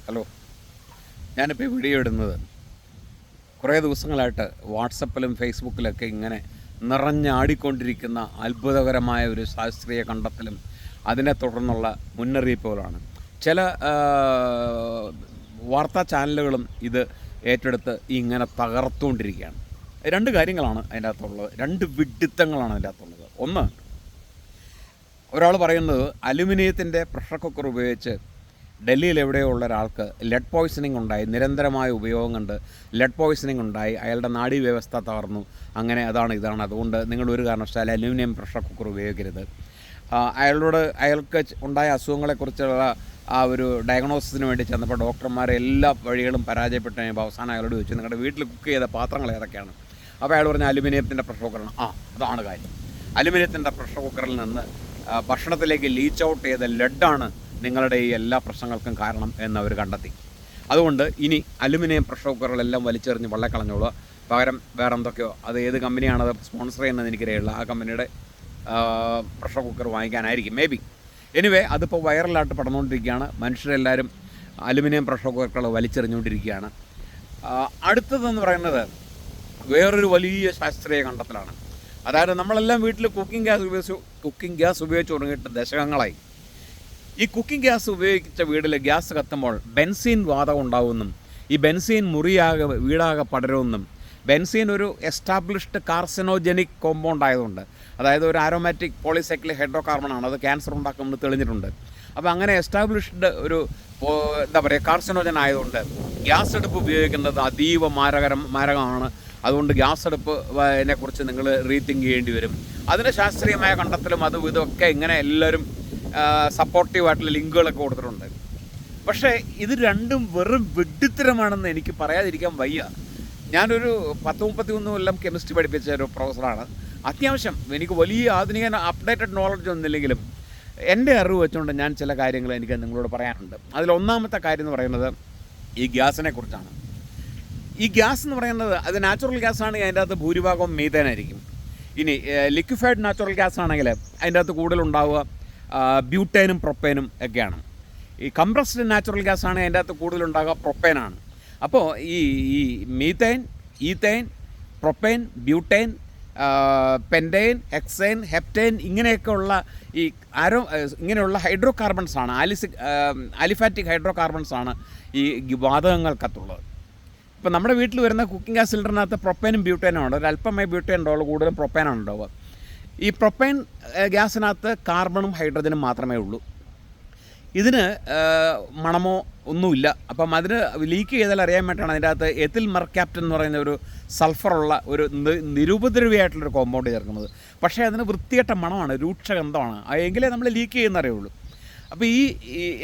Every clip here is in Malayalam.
ഹലോ, ഞാനിപ്പോൾ ഈ വീഡിയോ ഇടുന്നത് കുറേ ദിവസങ്ങളായിട്ട് വാട്സപ്പിലും ഫേസ്ബുക്കിലൊക്കെ ഇങ്ങനെ നിറഞ്ഞാടിക്കൊണ്ടിരിക്കുന്ന അത്ഭുതകരമായ ഒരു ശാസ്ത്രീയ കണ്ടെത്തലും അതിനെ തുടർന്നുള്ള മുന്നറിയിപ്പുകളാണ്. ചില വാർത്താ ചാനലുകളും ഇത് ഏറ്റെടുത്ത് ഇങ്ങനെ തകർത്തുകൊണ്ടിരിക്കുകയാണ്. രണ്ട് കാര്യങ്ങളാണ് അതിൻ്റെ അകത്തുള്ളത്, രണ്ട് വിഡ്ഢിത്തങ്ങളാണ് അതിൻ്റെ അകത്തുള്ളത്. ഒന്ന്, ഒരാൾ പറയുന്നത് അലുമിനിയത്തിൻ്റെ പ്രഷർ കുക്കർ ഉപയോഗിച്ച് ഡൽഹിയിൽ എവിടെയോ ഉള്ള ഒരാൾക്ക് ലെഡ് പോയ്സണിങ് ഉണ്ടായി, നിരന്തരമായ ഉപയോഗം കൊണ്ട് ലെഡ് പോയ്സണിങ് ഉണ്ടായി, അയാളുടെ നാഡീവ്യവസ്ഥ തകർന്നു, അങ്ങനെ ഇതാണ് അതുകൊണ്ട് നിങ്ങൾ ഒരു കാരണവശാലും അലുമിനിയം പ്രഷർ കുക്കർ ഉപയോഗിക്കരുത്. അയാൾക്ക് ഉണ്ടായ അസുഖങ്ങളെക്കുറിച്ചുള്ള ആ ഒരു ഡയഗ്നോസിസിന് വേണ്ടി ചെന്നപ്പോൾ ഡോക്ടർമാരെ എല്ലാ വഴികളും പരാജയപ്പെട്ട് കഴിയുമ്പോൾ അവസാനം അയാളോട് ചോദിച്ചു, നിങ്ങളുടെ വീട്ടിൽ കുക്ക് ചെയ്ത പാത്രങ്ങൾ ഏതൊക്കെയാണ്? അപ്പോൾ അയാൾ പറഞ്ഞ അലുമിനിയത്തിൻ്റെ പ്രഷർ കുക്കറാണ്. അതാണ് കാര്യം. അലുമിനിയത്തിൻ്റെ പ്രഷർ കുക്കറിൽ നിന്ന് ഭക്ഷണത്തിലേക്ക് ലീച്ച് ഔട്ട് ചെയ്ത ലെഡാണ് നിങ്ങളുടെ ഈ എല്ലാ പ്രശ്നങ്ങൾക്കും കാരണം എന്നവർ കണ്ടെത്തി. അതുകൊണ്ട് ഇനി അലുമിനിയം പ്രഷർ കുക്കറുകളെല്ലാം വലിച്ചെറിഞ്ഞ് വള്ളക്കളഞ്ഞോളൂ. പകരം വേറെ എന്തൊക്കെയോ, അത് ഏത് കമ്പനിയാണത് സ്പോൺസർ ചെയ്യുന്നത് എനിക്കറിയില്ല, ആ കമ്പനിയുടെ പ്രഷർ കുക്കർ വാങ്ങിക്കാനായിരിക്കും മേ ബി. എനിവേ, അതിപ്പോൾ വൈറലായിട്ട് പടർന്നുകൊണ്ടിരിക്കുകയാണ്. മനുഷ്യരെല്ലാവരും അലുമിനിയം പ്രഷർ കുക്കറുകൾ വലിച്ചെറിഞ്ഞുകൊണ്ടിരിക്കുകയാണ്. അടുത്തതെന്ന് പറയുന്നത് വേറൊരു വലിയ ശാസ്ത്രീയ കണ്ടെത്തലാണ്. അതായത് നമ്മളെല്ലാം വീട്ടിൽ കുക്കിംഗ് ഗ്യാസ് ഉപയോഗിച്ച് തുടങ്ങിയിട്ട് ദശകങ്ങളായി. ഈ കുക്കിംഗ് ഗ്യാസ് ഉപയോഗിച്ച വീട്ടിൽ ഗ്യാസ് കത്തുമ്പോൾ ബെൻസീൻ വാതകം ഉണ്ടാവുമെന്നും ഈ ബെൻസീൻ വീടാകെ പടരുമെന്നും ബെൻസീൻ ഒരു എസ്റ്റാബ്ലിഷ്ഡ് കാർസിനോജനിക് കോമ്പൗണ്ട് ആയതുകൊണ്ട്, അതായത് ഒരു ആരോമാറ്റിക് പോളിസൈക്ലിക് ഹൈഡ്രോ കാർബണാണ്, അത് ക്യാൻസർ ഉണ്ടാക്കുമെന്ന് തെളിഞ്ഞിട്ടുണ്ട്. അപ്പോൾ അങ്ങനെ എസ്റ്റാബ്ലിഷ്ഡ് ഒരു കാർസിനോജൻ ആയതുകൊണ്ട് ഗ്യാസ് അടുപ്പ് ഉപയോഗിക്കുന്നത് അതീവ മാരകമാണ്. അതുകൊണ്ട് ഗ്യാസ് അടുപ്പിനെക്കുറിച്ച് നിങ്ങൾ റീതിങ്ക് ചെയ്യേണ്ടി വരും. അതിന് ശാസ്ത്രീയമായ കണ്ടെത്തലും അതും ഇതൊക്കെ ഇങ്ങനെ എല്ലാവരും സപ്പോർട്ടീവായിട്ടുള്ള ലിങ്കുകളൊക്കെ കൊടുത്തിട്ടുണ്ട്. പക്ഷേ ഇത് രണ്ടും വെറും വിഡ്ഢിത്തരമാണെന്ന് എനിക്ക് പറയാതിരിക്കാൻ വയ്യ. ഞാനൊരു 10-31 കൊല്ലം കെമിസ്ട്രി പഠിപ്പിച്ച ഒരു പ്രൊഫസറാണ്. അത്യാവശ്യം എനിക്ക് വലിയ ആധുനിക അപ്ഡേറ്റഡ് നോളജ് ഒന്നുമില്ലെങ്കിലും എൻ്റെ അറിവ് വെച്ചുകൊണ്ട് ഞാൻ ചില കാര്യങ്ങൾ എനിക്ക് നിങ്ങളോട് പറയാനുണ്ട്. അതിലൊന്നാമത്തെ കാര്യം എന്ന് പറയുന്നത് ഈ ഗ്യാസിനെ കുറിച്ചാണ്. ഈ ഗ്യാസ് എന്ന് പറയുന്നത് അത് നാച്ചുറൽ ഗ്യാസ് ആണെങ്കിൽ അതിൻ്റെ അകത്ത് ഭൂരിഭാഗവും മീഥേനായിരിക്കും. ഇനി ലിക്വിഫൈഡ് നാച്ചുറൽ ഗ്യാസ് ആണെങ്കിൽ അതിൻ്റെ അകത്ത് കൂടുതലുണ്ടാവുക ബ്യൂട്ടേനും പ്രൊപ്പേനും ഒക്കെയാണ്. ഈ കംപ്രസ്ഡ് നാച്ചുറൽ ഗ്യാസ് ആണെങ്കിൽ അതിൻ്റെ അകത്ത് കൂടുതലുണ്ടാകുക പ്രൊപ്പേനാണ്. അപ്പോൾ ഈ മീഥേൻ, ഈഥേൻ, പ്രൊപ്പേൻ, ബ്യൂട്ടേൻ, പെൻറ്റേൻ, ഹെക്സേൻ, ഹെപ്റ്റേൻ ഇങ്ങനെയൊക്കെയുള്ള ഇങ്ങനെയുള്ള ഹൈഡ്രോ കാർബൺസാണ്, ആലിഫാറ്റിക് ഹൈഡ്രോ കാർബൺസാണ് ഈ വാതകങ്ങൾക്കകത്തുള്ളത്. ഇപ്പോൾ നമ്മുടെ വീട്ടിൽ വരുന്ന കുക്കിംഗ് ഗ്യാസ് സിലിണ്ടറിനകത്ത് പ്രൊപ്പേനും ബ്യൂട്ടേനും ഉണ്ട്. ഒരല്പമായി ബ്യൂട്ടേൻ ഉണ്ടാവുള്ളൂ, കൂടുതലും പ്രൊപ്പേനാണ് ഉണ്ടാവുക. ഈ പ്രൊപ്പൈൻ ഗ്യാസിനകത്ത് കാർബണും ഹൈഡ്രജനും മാത്രമേ ഉള്ളൂ. ഇതിന് മണമോ ഒന്നുമില്ല. അപ്പം അതിന് ലീക്ക് ചെയ്താൽ അറിയാൻ വേണ്ടിയിട്ടാണ് അതിൻ്റെ അകത്ത് എത്തിൽ മെർക്യാപ്റ്റൻ എന്ന് പറയുന്ന ഒരു സൾഫറുള്ള ഒരു നിരുപദ്രവിയായിട്ടുള്ളൊരു കോമ്പൗണ്ട് ചേർക്കുന്നത്. പക്ഷേ അതിന് വൃത്തികെട്ട മണമാണ്, രൂക്ഷഗന്ധമാണ്. എങ്കിലേ നമ്മൾ ലീക്ക് ചെയ്യുന്ന അറിയുള്ളൂ. അപ്പോൾ ഈ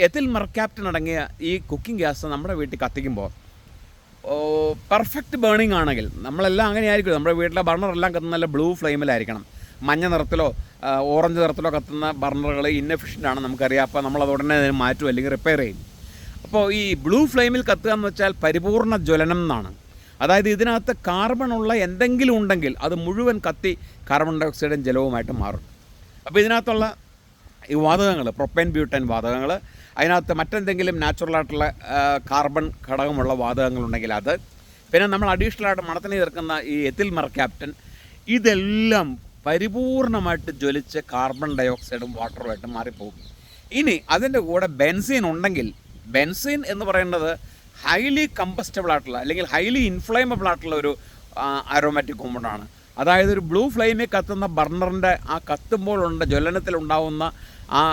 എത്തിൽ മെർക്യാപ്റ്റൻ അടങ്ങിയ ഈ കുക്കിംഗ് ഗ്യാസ് നമ്മുടെ വീട്ടിൽ കത്തിക്കുമ്പോൾ പെർഫെക്റ്റ് ബേണിംഗ് ആണെങ്കിൽ, നമ്മളെല്ലാം അങ്ങനെ ആയിരിക്കും, നമ്മുടെ വീട്ടിലെ ബർണറെല്ലാം കത്തുന്ന നല്ല ബ്ലൂ ഫ്ലെയിമിലായിരിക്കണം. മഞ്ഞ നിറത്തിലോ ഓറഞ്ച് നിറത്തിലോ കത്തുന്ന ബർണറുകൾ ഇന്നെഫിഷ്യൻ്റാണ് നമുക്കറിയാം. അപ്പോൾ നമ്മളത് ഉടനെ അതിന് മാറ്റും അല്ലെങ്കിൽ റിപ്പയർ ചെയ്യും. അപ്പോൾ ഈ ബ്ലൂ ഫ്ലെയിമിൽ കത്തുക എന്ന് വെച്ചാൽ പരിപൂർണ്ണ ജ്വലനം എന്നാണ്. അതായത് ഇതിനകത്ത് കാർബണുള്ള എന്തെങ്കിലും ഉണ്ടെങ്കിൽ അത് മുഴുവൻ കത്തി കാർബൺ ഡൈ ഓക്സൈഡും ജലവുമായിട്ട് മാറും. അപ്പോൾ ഇതിനകത്തുള്ള ഈ വാതകങ്ങൾ, പ്രൊപ്പൈൻ ബ്യൂട്ടൻ വാതകങ്ങൾ, അതിനകത്ത് മറ്റെന്തെങ്കിലും നാച്ചുറലായിട്ടുള്ള കാർബൺ ഘടകമുള്ള വാതകങ്ങളുണ്ടെങ്കിൽ അത്, പിന്നെ നമ്മൾ അഡീഷണലായിട്ട് മണത്തിന് ചേർക്കുന്ന ഈ എത്തിൽ മെർക്യാപ്റ്റൻ, ഇതെല്ലാം പരിപൂർണമായിട്ട് ജ്വലിച്ച് കാർബൺ ഡൈ ഓക്സൈഡും വാട്ടറുമായിട്ട് മാറിപ്പോകും. ഇനി അതിൻ്റെ കൂടെ ബെൻസീൻ ഉണ്ടെങ്കിൽ, ബെൻസീൻ എന്ന് പറയുന്നത് ഹൈലി കമ്പസ്റ്റബിൾ ആയിട്ടുള്ള അല്ലെങ്കിൽ ഹൈലി ഇൻഫ്ലേമബിൾ ആയിട്ടുള്ള ഒരു ആരോമാറ്റിക് കോമ്പൗണ്ടാണ്. അതായത് ഒരു ബ്ലൂ ഫ്ലെയിമിൽ കത്തുന്ന ബർണറിൻ്റെ ആ കത്തുമ്പോഴുണ്ട് ജ്വലനത്തിലുണ്ടാവുന്ന ആ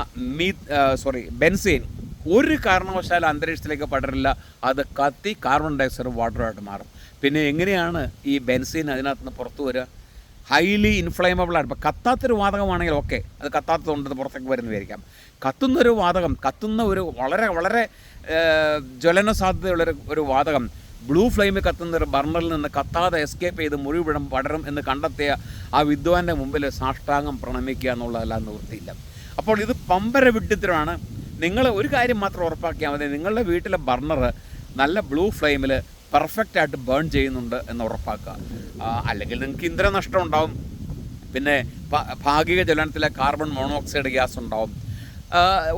ബെൻസീൻ ഒരു കാരണവശാലും അന്തരീക്ഷത്തിലേക്ക് പടരില്ല. അത് കത്തി കാർബൺ ഡൈ ഓക്സൈഡും വാട്ടറുമായിട്ട് മാറും. പിന്നെ എങ്ങനെയാണ് ഈ ബെൻസീൻ അതിനകത്ത് നിന്ന് പുറത്തു വരിക? ഹൈലി ഇൻഫ്ലേമബിളാണ്. ഇപ്പോൾ കത്താത്തൊരു വാതകമാണെങ്കിൽ ഓക്കെ, അത് കത്താത്തതുകൊണ്ട് പുറത്തേക്ക് വരുന്നതായിരിക്കാം. കത്തുന്നൊരു വാതകം, കത്തുന്ന ഒരു വളരെ വളരെ ജ്വലന സാധ്യതയുള്ളൊരു വാതകം ബ്ലൂ ഫ്ലെയിമിൽ കത്തുന്ന ഒരു ബർണറിൽ നിന്ന് കത്താതെ എസ്കേപ്പ് ചെയ്ത് മുഴുവൻ പടരും എന്ന് കണ്ടെത്തിയ ആ വിദ്വാൻ്റെ മുമ്പിൽ സാഷ്ടാംഗം പ്രണമിക്കുക എന്നുള്ളതല്ല നിവൃത്തിയില്ല. അപ്പോൾ ഇത് പമ്പര വിഡ്ഢിത്തരമാണ്. നിങ്ങൾ ഒരു കാര്യം മാത്രം ഉറപ്പാക്കിയാൽ മതി, നിങ്ങളുടെ വീട്ടിലെ ബർണർ നല്ല ബ്ലൂ ഫ്ലെയിമിൽ പെർഫെക്റ്റായിട്ട് ബേൺ ചെയ്യുന്നുണ്ട് എന്ന് ഉറപ്പാക്കുക. അല്ലെങ്കിൽ നിങ്ങൾക്ക് ഇന്ധനനഷ്ടം ഉണ്ടാവും, പിന്നെ ഭാഗിക ജ്വലനത്തിലെ കാർബൺ മോണോക്സൈഡ് ഗ്യാസ് ഉണ്ടാവും.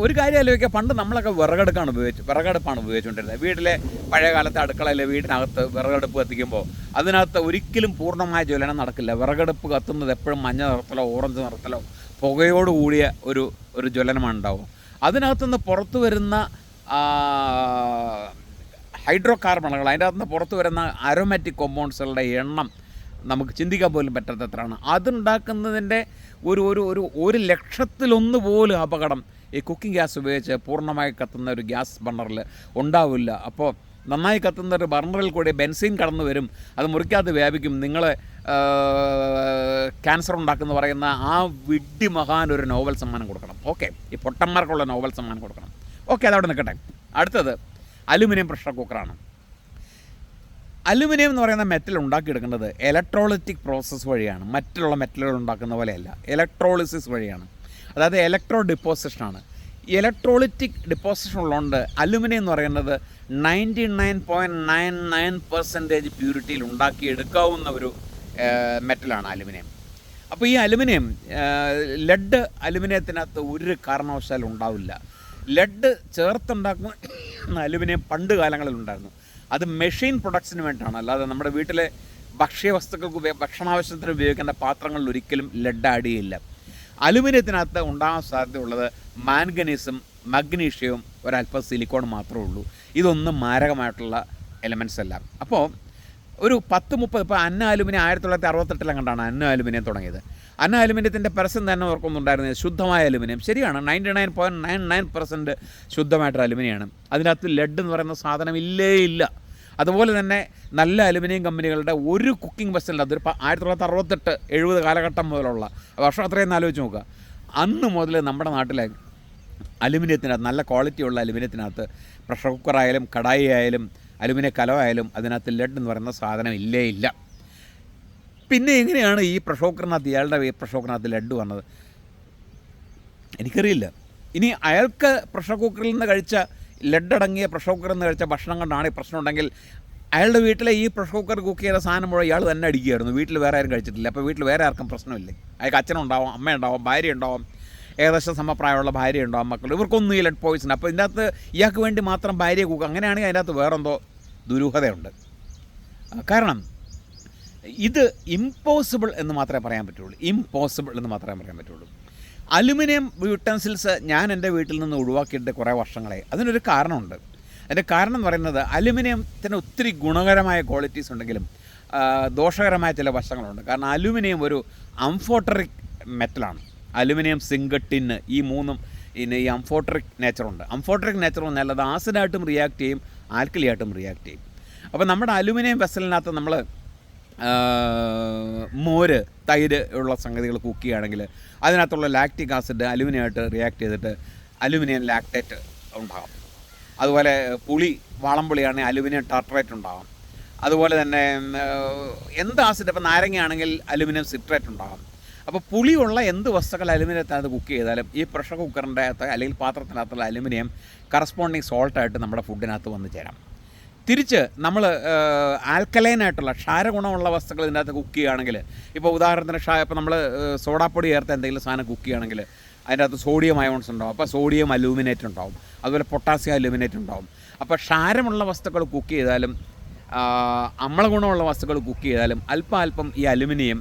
ഒരു കാര്യം ആലോചിക്കുക, പണ്ട് നമ്മളൊക്കെ വിറകടുപ്പാണ് ഉപയോഗിച്ചുകൊണ്ടിരുന്നത്. വീട്ടിലെ പഴയ കാലത്തെ അടുക്കളയിൽ വീടിനകത്ത് വിറകടുപ്പ് കത്തിക്കുമ്പോൾ അതിനകത്ത് ഒരിക്കലും പൂർണ്ണമായ ജ്വലനം നടക്കില്ല. വിറകടുപ്പ് കത്തുന്നത് എപ്പോഴും മഞ്ഞ നിറത്തിലോ ഓറഞ്ച് നിറത്തിലോ പുകയോട് കൂടിയ ഒരു ജ്വലനമാണ് ഉണ്ടാവുക. അതിനകത്തുനിന്ന് പുറത്തു വരുന്ന ഹൈഡ്രോ കാർബണുകൾ, അതിൻ്റെ അകത്തുനിന്ന് പുറത്തു വരുന്ന അരോമാറ്റിക് കോമ്പൗണ്ട്സുകളുടെ എണ്ണം നമുക്ക് ചിന്തിക്കാൻ പോലും പറ്റാത്തത്രയാണ്. അതുണ്ടാക്കുന്നതിൻ്റെ ഒരു ലക്ഷത്തിലൊന്ന് പോലും അപകടം ഈ കുക്കിംഗ് ഗ്യാസ് ഉപയോഗിച്ച് പൂർണ്ണമായി കത്തുന്ന ഒരു ഗ്യാസ് ബർണറിൽ ഉണ്ടാവില്ല. അപ്പോൾ നന്നായി കത്തുന്ന ഒരു ബർണറിൽ കൂടി ബെൻസീൻ കടന്നു വരും, അത് മുറിക്കാതെ വ്യാപിക്കും, നിങ്ങൾ ക്യാൻസർ ഉണ്ടാക്കുമെന്ന് പറയുന്ന ആ വിഡ്ഢി മഹാൻ ഒരു നോബൽ സമ്മാനം കൊടുക്കണം. ഓക്കെ, ഈ പൊട്ടന്മാർക്കുള്ള നോബൽ സമ്മാനം കൊടുക്കണം. ഓക്കെ, അതവിടെ നിൽക്കട്ടെ. അടുത്തത് അലുമിനിയം പ്രഷർ കുക്കറാണ്. അലുമിനിയം എന്ന് പറയുന്ന മെറ്റൽ ഉണ്ടാക്കിയെടുക്കുന്നത് ഇലക്ട്രോളിറ്റിക് പ്രോസസ്സ് വഴിയാണ്. മറ്റുള്ള മെറ്റലുകൾ ഉണ്ടാക്കുന്ന പോലെയല്ല, ഇലക്ട്രോളിസിസ് വഴിയാണ്. അതായത് ഇലക്ട്രോ ഡിപ്പോസിഷനാണ്. ഇലക്ട്രോളിറ്റിക് ഡിപ്പോസിഷൻ ഉള്ളതുകൊണ്ട് അലുമിനിയം എന്ന് പറയുന്നത് 99.99% പ്യൂരിറ്റിയിൽ ഉണ്ടാക്കിയെടുക്കാവുന്ന ഒരു മെറ്റലാണ് അലുമിനിയം. അപ്പോൾ ഈ അലുമിനിയം, ലെഡ് അലുമിനിയത്തിനകത്ത് ഒരു കാരണവശാലും ഉണ്ടാവില്ല. ലെഡ് ചേർത്തുണ്ടാക്കുന്ന അലുമിനിയം പണ്ട് കാലങ്ങളിൽ ഉണ്ടായിരുന്നു. അത് മെഷീൻ പ്രൊഡക്ട്സിന് വേണ്ടിയിട്ടാണ്, അല്ലാതെ നമ്മുടെ വീട്ടിലെ ഭക്ഷ്യവസ്തുക്കൾക്ക് ഭക്ഷണാവശ്യത്തിന് ഉപയോഗിക്കേണ്ട പാത്രങ്ങളിൽ ഒരിക്കലും ലെഡ് ആഡ് ചെയ്യില്ല. അലുമിനിയത്തിനകത്ത് ഉണ്ടാകാൻ സാധ്യതയുള്ളത് മാംഗനീസും മഗ്നീഷ്യവും ഒരല്പം സിലിക്കോൺ മാത്രമേ ഉള്ളൂ. ഇതൊന്നും മാരകമായിട്ടുള്ള എലമെൻറ്റ്സ് അല്ല. അപ്പോൾ ഒരു 10-30 ഇപ്പോൾ അന്ന അലുമിനിയം 1968 കണ്ടാണ് അന്ന അലുമിനിയം തുടങ്ങിയത്. അന്ന അലുമിനിയത്തിൻ്റെ പരസ്യം തന്നെ ഓർക്കുന്നുണ്ടായിരുന്നത് ശുദ്ധമായ അലുമിനിയം. ശരിയാണ്, 99.99% ശുദ്ധമായിട്ടൊരു അലുമിനിയാണ്. അതിനകത്ത് ലെഡ് എന്ന് പറയുന്ന സാധനം ഇല്ലേ ഇല്ല. അതുപോലെ തന്നെ നല്ല അലുമിനിയം കമ്പനികളുടെ ഒരു കുക്കിംഗ് വെസലിൻ്റെ അതൊരു 1968-70 കാലഘട്ടം മുതലുള്ള വർഷം അത്രയും ആലോചിച്ച് നോക്കുക. അന്ന് മുതൽ നമ്മുടെ നാട്ടിലെ അലുമിനിയത്തിനകത്ത്, നല്ല ക്വാളിറ്റിയുള്ള അലുമിനിയത്തിനകത്ത്, പ്രഷർ കുക്കറായാലും കടായി ആയാലും അലുമിനിയം കലമായാലും അതിനകത്ത് ലെഡ് എന്ന് പറയുന്ന സാധനം ഇല്ലേ ഇല്ല. പിന്നെ എങ്ങനെയാണ് ഈ പ്രഷർ കുക്കറിനകത്ത്, ഇയാളുടെ ഈ പ്രഷർ കുക്കറിനകത്ത് ലെഡ് വന്നത് എനിക്കറിയില്ല. ഇനി അയാൾക്ക് പ്രഷർ കുക്കറിൽ നിന്ന് കഴിച്ച ലെഡ് അടങ്ങിയ പ്രഷർ കുക്കറിൽ നിന്ന് കഴിച്ച ഭക്ഷണം കൊണ്ടാണ് ഈ പ്രശ്നം ഉണ്ടെങ്കിൽ അയാളുടെ വീട്ടിലെ ഈ പ്രഷർ കുക്കർ കുക്ക് ചെയ്ത സാധനം മുഴുവൻ ഇയാൾ തന്നെ അടിക്കുകയായിരുന്നു. വീട്ടിൽ വേറെ ആരും കഴിച്ചിട്ടില്ല. അപ്പോൾ വീട്ടിൽ വേറെ ആർക്കും പ്രശ്നമില്ലേ? അയാൾക്ക് അച്ഛനുണ്ടാവും, അമ്മയുണ്ടാവും, ഭാര്യ ഉണ്ടാവും, ഏകദേശം സമപ്രായമുള്ള ഭാര്യ ഉണ്ടാവും, മക്കൾ, ഇവർക്കൊന്നും ഈ ലെഡ് പോയിസൺ. അപ്പോൾ ഇതിൻ്റെ അകത്ത് ഇയാൾക്ക് വേണ്ടി മാത്രം ഭാര്യയെ കുക്ക്, അങ്ങനെയാണെങ്കിൽ അതിൻ്റെ അകത്ത് വേറെന്തോ ദുരൂഹതയുണ്ട്. കാരണം ഇത് ഇമ്പോസിബിൾ എന്ന് മാത്രമേ പറയാൻ പറ്റുള്ളൂ. ഇമ്പോസിബിൾ എന്ന് മാത്രമേ പറയാൻ പറ്റുള്ളൂ. അലുമിനിയം യൂട്ടൻസിൽസ് ഞാൻ എൻ്റെ വീട്ടിൽ നിന്ന് ഒഴിവാക്കിയിട്ട് കുറേ വർഷങ്ങളായി. അതിനൊരു കാരണമുണ്ട്. അതിൻ്റെ കാരണം എന്ന് പറയുന്നത് അലുമിനിയത്തിന് ഒത്തിരി ഗുണകരമായ ക്വാളിറ്റീസ് ഉണ്ടെങ്കിലും ദോഷകരമായ ചില വശങ്ങളുണ്ട്. കാരണം അലുമിനിയം ഒരു അംഫോട്ടറിക് മെറ്റലാണ്. അലുമിനിയം, സിങ്ക്, ടിന്ന്, ഈ മൂന്നും ഈ അംഫോട്ടറിക് നേച്ചറുണ്ട്. അംഫോട്ടറിക് നേച്ചർ പറഞ്ഞാൽ അത് ആസിഡായിട്ടും റിയാക്ട് ചെയ്യും, ആൽക്കലിയായിട്ടും റിയാക്ട് ചെയ്യും. അപ്പോൾ നമ്മുടെ അലുമിനിയം വെസലിനകത്ത് നമ്മൾ മോര്, തൈര് ഉള്ള സംഗതികൾ കുക്ക് ചെയ്യുകയാണെങ്കിൽ അതിനകത്തുള്ള ലാക്റ്റിക് ആസിഡ് അലുമിനിയമായിട്ട് റിയാക്ട് ചെയ്തിട്ട് അലുമിനിയം ലാക്ടേറ്റ് ഉണ്ടാകും. അതുപോലെ പുളി, വാളംപുളിയാണെങ്കിൽ അലുമിനിയം ടാർട്രേറ്റ് ഉണ്ടാകും. അതുപോലെ തന്നെ എന്ത് ആസിഡ്, ഇപ്പോൾ നാരങ്ങയാണെങ്കിൽ അലുമിനിയം സിട്രേറ്റ് ഉണ്ടാകും. അപ്പോൾ പുളിയുള്ള എന്ത് വസ്തുക്കൾ അലുമിനിയത്തിനകത്ത് കുക്ക് ചെയ്താലും ഈ പ്രഷർ കുക്കറിൻ്റെ അകത്ത് അല്ലെങ്കിൽ പാത്രത്തിനകത്തുള്ള അലുമിനിയം കറസ്പോണ്ടിങ് സോൾട്ടായിട്ട് നമ്മുടെ ഫുഡിനകത്ത് വന്ന് ചേരാം. തിരിച്ച് നമ്മൾ ആൽക്കലൈനായിട്ടുള്ള ക്ഷാരഗുണമുള്ള വസ്തുക്കൾ ഇതിൻ്റെ അകത്ത് കുക്ക് ചെയ്യുകയാണെങ്കിൽ, ഇപ്പോൾ ഉദാഹരണത്തിന് ഇപ്പോൾ നമ്മൾ സോഡാപ്പൊടി ചേർത്ത് എന്തെങ്കിലും സാധനം കുക്ക് ചെയ്യുകയാണെങ്കിൽ അതിൻ്റെ അകത്ത് സോഡിയം അയോൺസ് ഉണ്ടാവും. അപ്പോൾ സോഡിയം അലൂമിനേറ്റ് ഉണ്ടാവും. അതുപോലെ പൊട്ടാസ്യം അലൂമിനേറ്റ് ഉണ്ടാവും. അപ്പോൾ ക്ഷാരമുള്ള വസ്തുക്കൾ കുക്ക് ചെയ്താലും അമ്ലഗുണമുള്ള വസ്തുക്കൾ കുക്ക് ചെയ്താലും അല്പം ഈ അലുമിനിയം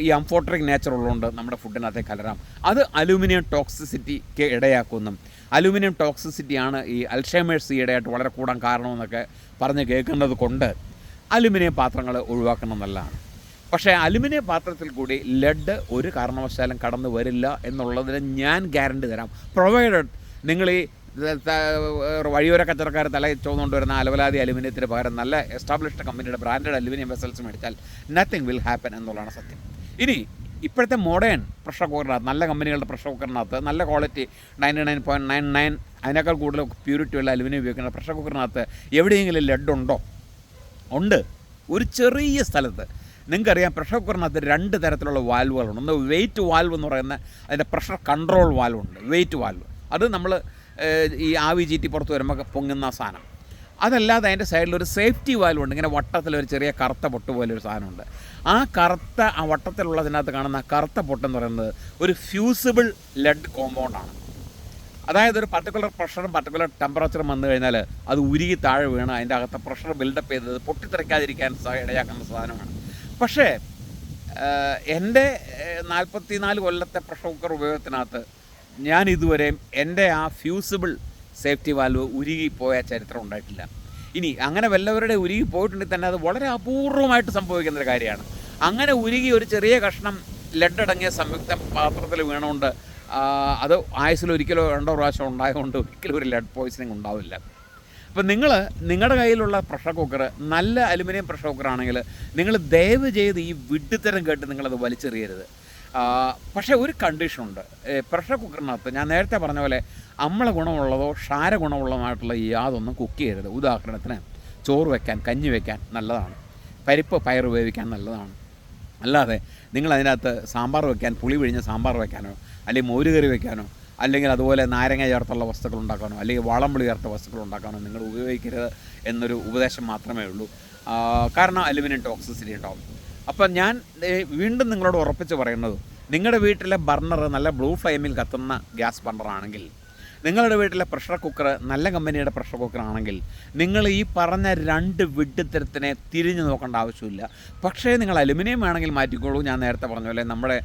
ഈ അംഫോട്ടറിക് നേച്ചർ ഉള്ളതുകൊണ്ട് നമ്മുടെ ഫുഡിനകത്തേക്ക് കലരാം. അത് അലൂമിനിയം ടോക്സിസിറ്റിക്ക് ഇടയാക്കുന്നു. അലൂമിനിയം ടോക്സിസിറ്റിയാണ് ഈ അൽഷൈമേഴ്സ് ഈയിടെയായിട്ട് വളരെ കൂടാൻ കാരണമെന്നൊക്കെ പറഞ്ഞ് കേൾക്കുന്നത് കൊണ്ട് അലുമിനിയം പാത്രങ്ങൾ ഒഴിവാക്കണം നല്ലതാണ്. പക്ഷേ അലുമിനിയം പാത്രത്തിൽ കൂടി ലെഡ് ഒരു കാരണവശാലും കടന്നു വരില്ല എന്നുള്ളതിന് ഞാൻ ഗ്യാരണ്ടി തരാം. പ്രൊവൈഡഡ് നിങ്ങൾ ഈ വഴിയോര കച്ചവടക്കാർ തല ചോന്നുകൊണ്ട് വരുന്ന അലവലാതി അലുമിനിയത്തിന് പകരം നല്ല എസ്റ്റാബ്ലിഷ്ഡ് കമ്പനിയുടെ ബ്രാൻഡഡ് അലുമിനിയം വെസൽസ് മേടിച്ചാൽ നത്തിങ് വിൽ ഹാപ്പൻ എന്നുള്ളതാണ് സത്യം. ഇനി ഇപ്പോഴത്തെ മോഡേൺ പ്രഷർ കുക്കറിനകത്ത്, നല്ല കമ്പനികളുടെ പ്രഷർ കുക്കറിനകത്ത്, നല്ല ക്വാളിറ്റി 99.99 അതിനേക്കാൾ കൂടുതൽ പ്യൂരിറ്റിയുള്ള അലുമിനിയം ഉപയോഗിക്കുന്ന പ്രഷർ കുക്കറിനകത്ത് എവിടെയെങ്കിലും ലെഡ് ഉണ്ടോ? ഉണ്ട്. ഒരു ചെറിയ സ്ഥലത്ത്. നിങ്ങൾക്കറിയാം, പ്രഷർ കുക്കറിനകത്ത് 2 തരത്തിലുള്ള വാൽവുകളുണ്ട്. ഒന്ന് വെയിറ്റ് വാൽവ് എന്ന് പറയുന്ന അതിൻ്റെ പ്രഷർ കൺട്രോൾ വാൽവുണ്ട്. വെയിറ്റ് വാൽവ് അത് നമ്മൾ ഈ ആവി ചീറ്റി പുറത്ത് വരുമ്പോൾ പൊങ്ങുന്ന സാധനം. അതല്ലാതെ അതിൻ്റെ സൈഡിലൊരു സേഫ്റ്റി വാൽവുണ്ട്. ഇങ്ങനെ വട്ടത്തിലൊരു ചെറിയ കറുത്ത പൊട്ട് പോലെ ഒരു സാധനമുണ്ട്. ആ വട്ടത്തിലുള്ളതിനകത്ത് കാണുന്ന കറുത്ത പൊട്ടെന്ന് പറയുന്നത് ഒരു ഫ്യൂസിബിൾ ലെഡ് കോമ്പൗണ്ടാണ്. അതായത് ഒരു പർട്ടിക്കുലർ പ്രഷറും പർട്ടിക്കുലർ ടെമ്പറേച്ചറും വന്നു കഴിഞ്ഞാൽ അത് ഉരുകി താഴെ വീണ് അതിൻ്റെ അകത്തെ പ്രഷർ ബിൽഡപ്പ് ചെയ്തത് പൊട്ടിത്തെറിക്കാതിരിക്കാൻ ഇടയാക്കുന്ന സാധനമാണ്. പക്ഷേ എൻ്റെ 44 കൊല്ലത്തെ പ്രഷർ കുക്കർ ഉപയോഗത്തിനകത്ത് ഞാൻ ഇതുവരെയും എൻ്റെ ആ ഫ്യൂസിബിൾ സേഫ്റ്റി വാൽവ് ഉരുകിപ്പോയ ചരിത്രം ഉണ്ടായിട്ടില്ല. ഇനി അങ്ങനെ വല്ലവരുടെ ഉരുകി പോയിട്ടുണ്ടെങ്കിൽ തന്നെ അത് വളരെ അപൂർവമായിട്ട് സംഭവിക്കുന്നൊരു കാര്യമാണ്. അങ്ങനെ ഉരുകി ഒരു ചെറിയ കഷ്ണം ലെഡ് അടങ്ങിയ സംയുക്ത പാത്രത്തിൽ വീണുകൊണ്ട് അത് ആയുസ്സിൽ ഒരിക്കലോ 2 പ്രാവശ്യം ഉണ്ടായതുകൊണ്ട് ഒരിക്കലും ഒരു ലെഡ് പോയിസണിങ് ഉണ്ടാവില്ല. അപ്പം നിങ്ങളുടെ കയ്യിലുള്ള പ്രഷർ കുക്കർ നല്ല അലുമിനിയം പ്രഷർ കുക്കറാണെങ്കിൽ നിങ്ങൾ ദയവ് ചെയ്ത് ഈ വിഡ്ഢിത്തരം കേട്ട് നിങ്ങളത് വലിച്ചെറിയരുത്. പക്ഷേ ഒരു കണ്ടീഷനുണ്ട്. പ്രഷർ കുക്കറിനകത്ത് ഞാൻ നേരത്തെ പറഞ്ഞ പോലെ അമ്ല ഗുണമുള്ളതോ ക്ഷാര ഗുണമുള്ളതുമായിട്ടുള്ള യാതൊന്നും കുക്ക് ചെയ്യരുത്. ഉദാഹരണത്തിന് ചോറ് വയ്ക്കാൻ, കഞ്ഞി വയ്ക്കാൻ നല്ലതാണ്, പരിപ്പ് പയർ വേവിക്കാൻ നല്ലതാണ്. അല്ലാതെ നിങ്ങളതിനകത്ത് സാമ്പാർ വയ്ക്കാൻ, പുളി പിഴിഞ്ഞ് സാമ്പാർ വയ്ക്കാനോ അല്ലെങ്കിൽ മോരുകറി വയ്ക്കാനോ അല്ലെങ്കിൽ അതുപോലെ നാരങ്ങ ചേർത്തുള്ള വസ്തുക്കൾ ഉണ്ടാക്കാനോ അല്ലെങ്കിൽ വാളംപുളി ചേർത്ത വസ്തുക്കൾ ഉണ്ടാക്കാനോ നിങ്ങൾ ഉപയോഗിക്കരുത് എന്നൊരു ഉപദേശം മാത്രമേ ഉള്ളൂ. കാരണം അലുമിനിയം ടോക്സിസിറ്റി ഉണ്ടാവും. അപ്പം ഞാൻ വീണ്ടും നിങ്ങളോട് ഉറപ്പിച്ച് പറയുന്നത്, നിങ്ങളുടെ വീട്ടിലെ ബർണർ നല്ല ബ്ലൂ ഫ്ലെയിമിൽ കത്തുന്ന ഗ്യാസ് ബർണറാണെങ്കിൽ, നിങ്ങളുടെ വീട്ടിലെ പ്രഷർ കുക്കർ നല്ല കമ്പനിയുടെ പ്രഷർ കുക്കർ ആണെങ്കിൽ നിങ്ങൾ ഈ പറഞ്ഞ 2 വിഡ്ഢിത്തരത്തിനെ തിരിഞ്ഞു നോക്കേണ്ട ആവശ്യമില്ല. പക്ഷേ നിങ്ങൾ അലുമിനിയം വേണമെങ്കിൽ മാറ്റിക്കോളൂ. ഞാൻ നേരത്തെ പറഞ്ഞ പോലെ നമ്മുടെ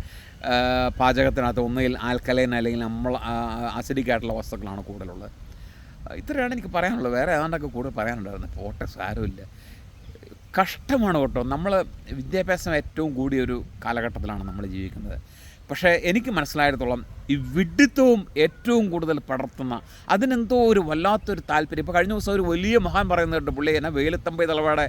പാചകത്തിനകത്ത് ഒന്നുകിൽ ആൽക്കലൈൻ അല്ലെങ്കിൽ നമ്മൾ അസിഡിക് ആയിട്ടുള്ള വസ്തുക്കളാണ് കൂടുതലുള്ളത്. ഇത്രയാണ് എനിക്ക് പറയാനുള്ളത്. വേറെ ഏതാണ്ടൊക്കെ കൂടുതൽ പറയാനുണ്ടായിരുന്നു. പോട്ടെ, സാരമില്ല. കഷ്ടമാണ് കേട്ടോ. നമ്മൾ വിദ്യാഭ്യാസം ഏറ്റവും കൂടിയൊരു കാലഘട്ടത്തിലാണ് നമ്മൾ ജീവിക്കുന്നത്. പക്ഷേ എനിക്ക് മനസ്സിലായിടത്തോളം ഈ വിഡ്ഢിത്തവും ഏറ്റവും കൂടുതൽ പടർത്തുന്ന അതിനെന്തോ ഒരു വല്ലാത്തൊരു താല്പര്യം. ഇപ്പോൾ കഴിഞ്ഞ ദിവസം ഒരു വലിയ മഹാൻ പറയുന്നുണ്ട്, പുള്ളി എന്നെ വേലുത്തമ്പി തളവയുടെ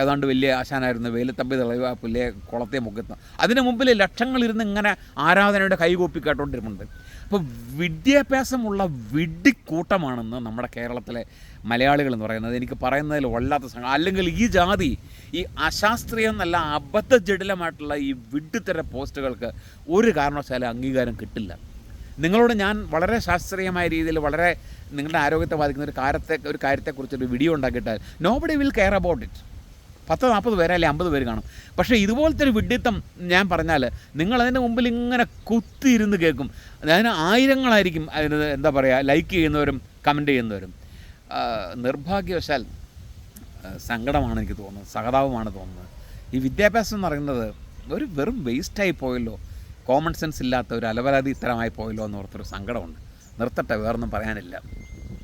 ഏതാണ്ട് വലിയ ആശാനായിരുന്നു. വേലുത്തമ്പി തളവ പുള്ളിയെ കുളത്തെ മുഖത്ത് അതിന് മുമ്പിൽ ലക്ഷങ്ങളിരുന്ന് ഇങ്ങനെ ആരാധനയുടെ കൈകൂപ്പി കേട്ടോണ്ടിരുന്നുണ്ട്. അപ്പോൾ വിദ്യാഭ്യാസമുള്ള വിഡ്ഢിക്കൂട്ടമാണെന്ന് നമ്മുടെ കേരളത്തിലെ മലയാളികൾ എന്ന് പറയുന്നത്. എനിക്ക് പറയുന്നതിൽ വല്ലാത്ത സംഘം. അല്ലെങ്കിൽ ഈ ജാതി, ഈ അശാസ്ത്രീയം എന്നല്ല അബദ്ധജടിലമായിട്ടുള്ള ഈ വിഡ്ഢിത്തര പോസ്റ്റുകൾക്ക് ഒരു കാരണവശാലും അംഗീകാരം കിട്ടില്ല. നിങ്ങളോട് ഞാൻ വളരെ ശാസ്ത്രീയമായ രീതിയിൽ വളരെ നിങ്ങളുടെ ആരോഗ്യത്തെ ബാധിക്കുന്ന ഒരു കാര്യത്തെക്കുറിച്ചൊരു വീഡിയോ ഉണ്ടാക്കിയിട്ടാൽ nobody will care about it. 10-40 പേര് അല്ലെങ്കിൽ 50 പേര് കാണും. പക്ഷേ ഇതുപോലത്തെ ഒരു വിഡ്ഢിത്തം ഞാൻ പറഞ്ഞാൽ നിങ്ങളതിൻ്റെ മുമ്പിൽ ഇങ്ങനെ കുത്തിയിരുന്ന് കേൾക്കും. അതിന് ആയിരങ്ങളായിരിക്കും അതിന് എന്താ പറയുക, ലൈക്ക് ചെയ്യുന്നവരും കമൻറ്റ് ചെയ്യുന്നവരും. നിർഭാഗ്യവശാൽ സങ്കടമാണ് എനിക്ക് തോന്നുന്നത്, സഹതാപമാണ് തോന്നുന്നത്. ഈ വിദ്യാഭ്യാസം എന്ന് പറയുന്നത് ഒരു വെറും വേസ്റ്റായി പോയല്ലോ, കോമൺ സെൻസ് ഇല്ലാത്ത ഒരു അലവലാതി ഇത്തരമായി പോയല്ലോ എന്ന് ഓർത്തൊരു സങ്കടമുണ്ട്. നിർത്തട്ടെ, വേറൊന്നും പറയാനില്ല.